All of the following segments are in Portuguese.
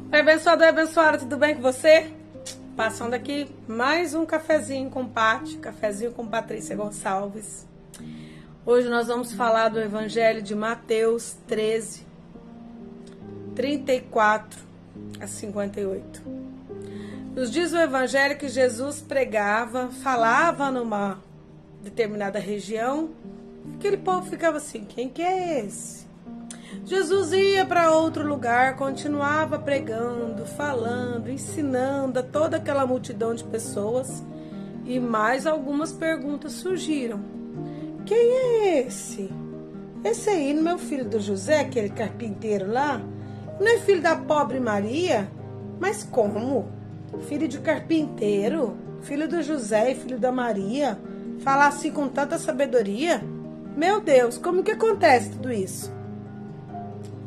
Oi, abençoado, oi, abençoada, tudo bem com você? Passando aqui mais um cafezinho com Paty, cafezinho com Patrícia Gonçalves. Hoje nós vamos falar do Evangelho de Mateus 13, 34 a 58. Nos diz o Evangelho que Jesus pregava, falava numa determinada região, e aquele povo ficava assim, quem que é esse? Jesus ia para outro lugar, continuava pregando, falando, ensinando a toda aquela multidão de pessoas e mais algumas perguntas surgiram. Quem é esse? Esse aí não é o filho do José, aquele carpinteiro lá? Não é filho da pobre Maria? Mas como? Filho de carpinteiro? Filho do José e filho da Maria? Falar assim com tanta sabedoria? Meu Deus, como que acontece tudo isso?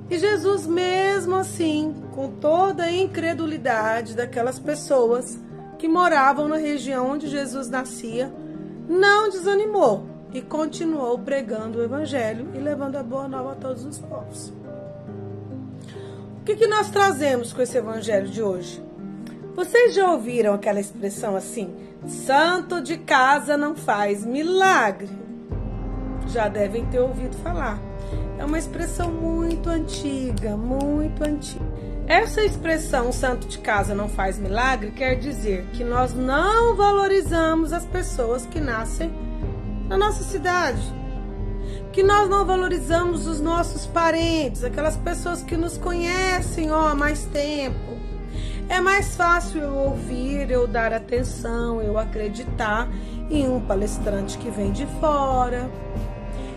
E Jesus, mesmo assim, com toda a incredulidade daquelas pessoas que moravam na região onde Jesus nascia, não desanimou e continuou pregando o Evangelho e levando a boa nova a todos os povos. O que nós trazemos com esse Evangelho de hoje? Vocês já ouviram aquela expressão assim, santo de casa não faz milagre? Já devem ter ouvido falar. É uma expressão muito antiga, muito antiga. Essa expressão, santo de casa não faz milagre, quer dizer que nós não valorizamos as pessoas que nascem na nossa cidade. Que nós não valorizamos os nossos parentes, aquelas pessoas que nos conhecem há mais tempo. É mais fácil eu ouvir, eu dar atenção, eu acreditar em um palestrante que vem de fora,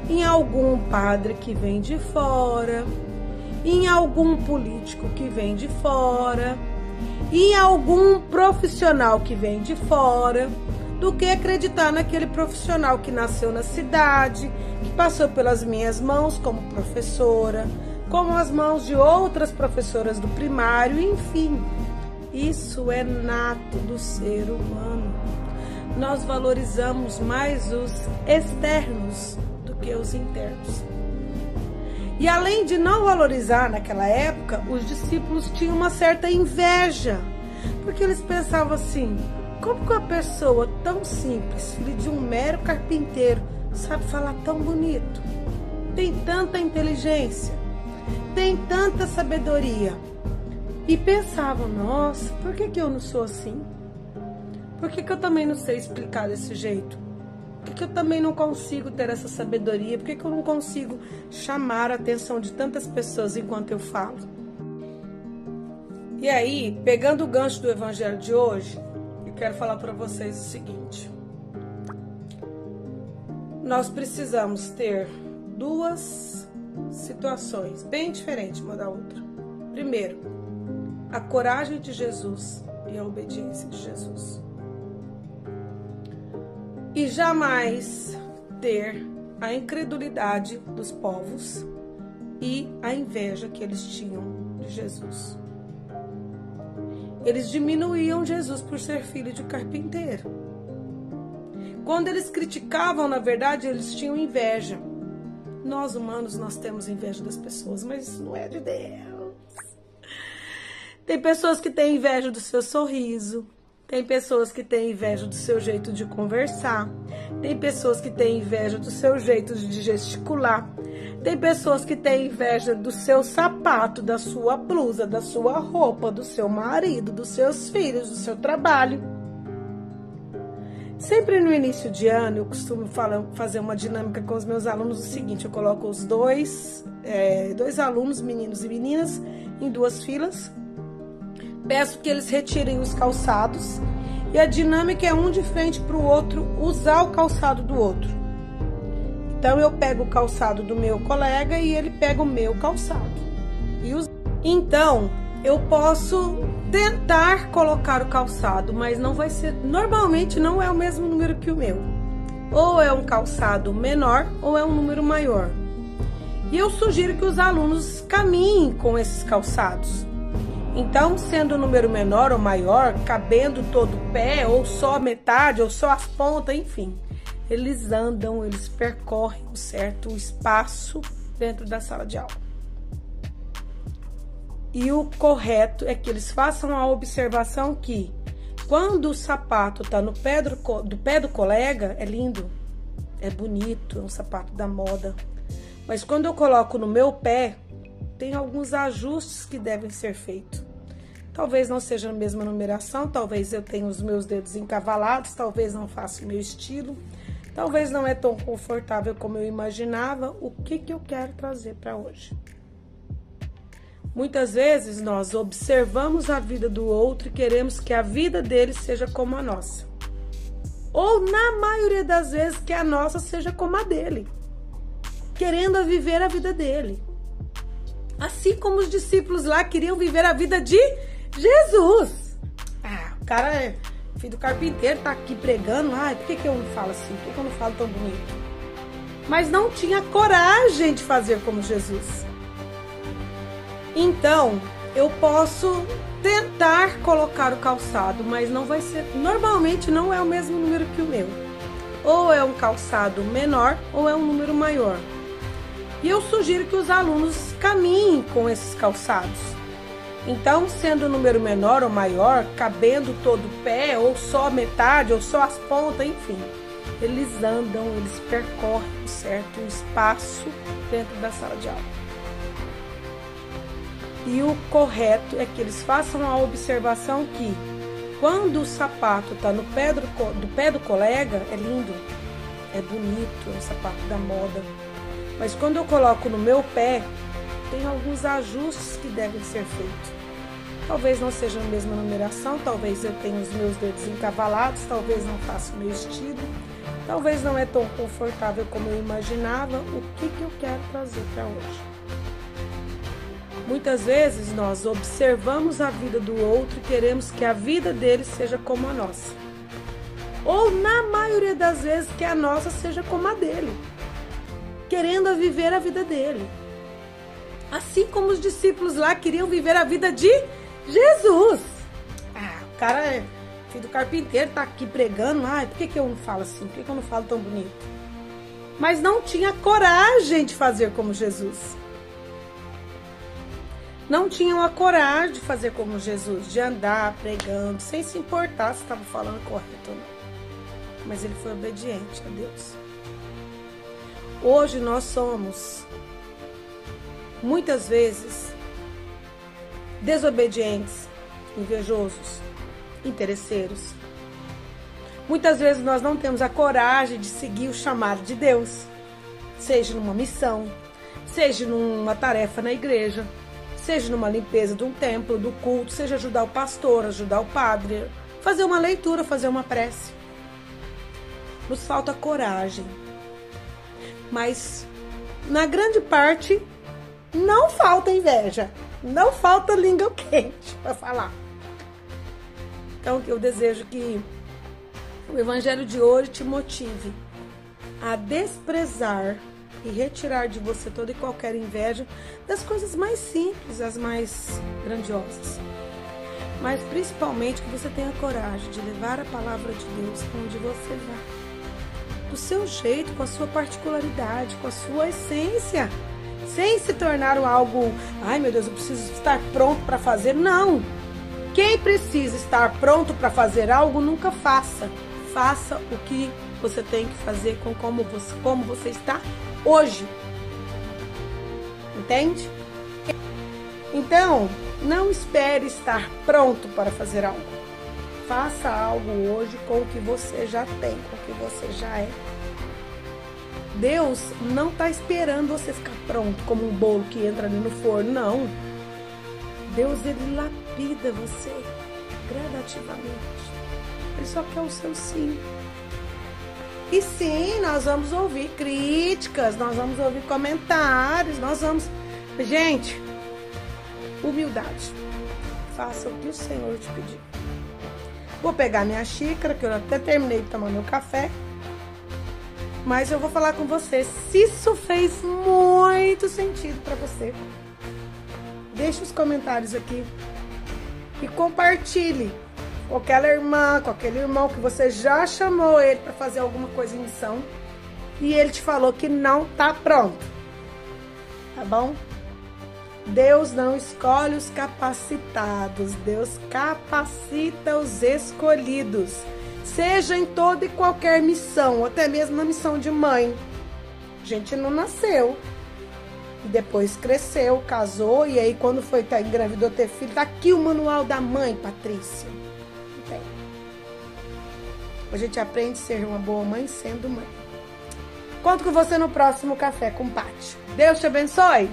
em algum padre que vem de fora, em algum político que vem de fora, em algum profissional que vem de fora, do que acreditar naquele profissional que nasceu na cidade, que passou pelas minhas mãos como professora, como as mãos de outras professoras do primário, enfim. Isso é nato do ser humano. Nós valorizamos mais os externos do que os internos. E além de não valorizar naquela época, os discípulos tinham uma certa inveja, porque eles pensavam assim, como que uma pessoa tão simples, filho de um mero carpinteiro, sabe falar tão bonito, tem tanta inteligência, tem tanta sabedoria? E pensavam, nossa, por que eu não sou assim? Por que eu também não sei explicar desse jeito? Por que eu também não consigo ter essa sabedoria? Por que eu não consigo chamar a atenção de tantas pessoas enquanto eu falo? E aí, pegando o gancho do Evangelho de hoje, eu quero falar para vocês o seguinte. Nós precisamos ter duas situações bem diferentes uma da outra. Primeiro, a coragem de Jesus e a obediência de Jesus. E jamais ter a incredulidade dos povos e a inveja que eles tinham de Jesus. Eles diminuíam Jesus por ser filho de carpinteiro. Quando eles criticavam, na verdade, eles tinham inveja. Nós humanos, nós temos inveja das pessoas, mas isso não é de Deus. Tem pessoas que têm inveja do seu sorriso. Tem pessoas que têm inveja do seu jeito de conversar. Tem pessoas que têm inveja do seu jeito de gesticular. Tem pessoas que têm inveja do seu sapato, da sua blusa, da sua roupa, do seu marido, dos seus filhos, do seu trabalho. Sempre no início de ano eu costumo fazer uma dinâmica com os meus alunos o seguinte, eu coloco os dois alunos, meninos e meninas, em duas filas. Peço que eles retirem os calçados e a dinâmica é um de frente para o outro usar o calçado do outro. Então eu pego o calçado do meu colega e ele pega o meu calçado. Então eu posso tentar colocar o calçado, mas não vai ser, normalmente não é o mesmo número que o meu. Ou é um calçado menor ou é um número maior. E eu sugiro que os alunos caminhem com esses calçados. Então, sendo o número menor ou maior, cabendo todo o pé, ou só a metade, ou só as pontas, enfim. Eles andam, eles percorrem um certo espaço dentro da sala de aula. E o correto é que eles façam a observação que quando o sapato tá no pé do pé do colega, é lindo, é bonito, é um sapato da moda. Mas quando eu coloco no meu pé, tem alguns ajustes que devem ser feitos. Talvez não seja a mesma numeração, talvez eu tenha os meus dedos encavalados, talvez não faça o meu estilo, talvez não é tão confortável como eu imaginava. O que eu quero trazer para hoje? Muitas vezes nós observamos a vida do outro e queremos que a vida dele seja como a nossa. Ou, na maioria das vezes, que a nossa seja como a dele. Querendo viver a vida dele. Assim como os discípulos lá queriam viver a vida de Jesus. O cara é filho do carpinteiro, tá aqui pregando. Por que eu não falo assim? Por que eu não falo tão bonito? Mas não tinha coragem de fazer como Jesus. Então, eu posso tentar colocar o calçado, mas não vai ser, normalmente não é o mesmo número que o meu. Ou é um calçado menor, ou é um número maior. E eu sugiro que os alunos caminhem com esses calçados. Então, sendo o número menor ou maior, cabendo todo o pé, ou só a metade, ou só as pontas, enfim. Eles andam, eles percorrem um certo espaço dentro da sala de aula. E o correto é que eles façam a observação que quando o sapato está no pé do pé do colega, é lindo, é bonito, é um sapato da moda. Mas quando eu coloco no meu pé, tem alguns ajustes que devem ser feitos. Talvez não seja a mesma numeração, talvez eu tenha os meus dedos encavalados, talvez não faça o meu estilo, talvez não é tão confortável como eu imaginava. O que eu quero trazer para hoje? Muitas vezes nós observamos a vida do outro e queremos que a vida dele seja como a nossa. Ou, na maioria das vezes, que a nossa seja como a dele. Querendo viver a vida dele. Assim como os discípulos lá queriam viver a vida de Jesus. O cara é filho do carpinteiro, tá aqui pregando. Por que eu não falo assim? Por que eu não falo tão bonito? Mas não tinha coragem de fazer como Jesus. Não tinham a coragem de fazer como Jesus, de andar pregando, sem se importar se estava falando correto ou não. Mas ele foi obediente a Deus. Hoje nós somos, muitas vezes, desobedientes, invejosos, interesseiros. Muitas vezes nós não temos a coragem de seguir o chamado de Deus, seja numa missão, seja numa tarefa na igreja, seja numa limpeza de um templo, do culto, seja ajudar o pastor, ajudar o padre, fazer uma leitura, fazer uma prece. Nos falta coragem. Mas, na grande parte, não falta inveja. Não falta língua quente para falar. Então, eu desejo que o evangelho de hoje te motive a desprezar e retirar de você toda e qualquer inveja das coisas mais simples, as mais grandiosas. Mas principalmente que você tenha coragem de levar a palavra de Deus onde você vai. Do seu jeito, com a sua particularidade, com a sua essência. Sem se tornar algo, meu Deus, eu preciso estar pronto para fazer. Não! Quem precisa estar pronto para fazer algo, nunca faça. Faça o que você tem que fazer com como você está hoje. Entende? Então, não espere estar pronto para fazer algo. Faça algo hoje com o que você já tem, com o que você já é. Deus não está esperando você ficar pronto como um bolo que entra ali no forno, não. Deus, ele lapida você gradativamente. Ele só quer o seu sim. E sim, nós vamos ouvir críticas, nós vamos ouvir comentários, nós vamos... Gente, humildade. Faça o que o Senhor te pediu. Vou pegar minha xícara, que eu até terminei de tomar meu café. Mas eu vou falar com você, se isso fez muito sentido para você. Deixe os comentários aqui. E compartilhe com aquela irmã, com aquele irmão que você já chamou ele para fazer alguma coisa em missão. E ele te falou que não tá pronto. Tá bom? Deus não escolhe os capacitados, Deus capacita os escolhidos. Seja em toda e qualquer missão, até mesmo na missão de mãe. A gente não nasceu. E depois cresceu, casou, e aí quando foi engravidou, ter filho, tá aqui o manual da mãe, Patrícia. Bem, a gente aprende a ser uma boa mãe sendo mãe. Conto com você no próximo Café com Paty. Deus te abençoe!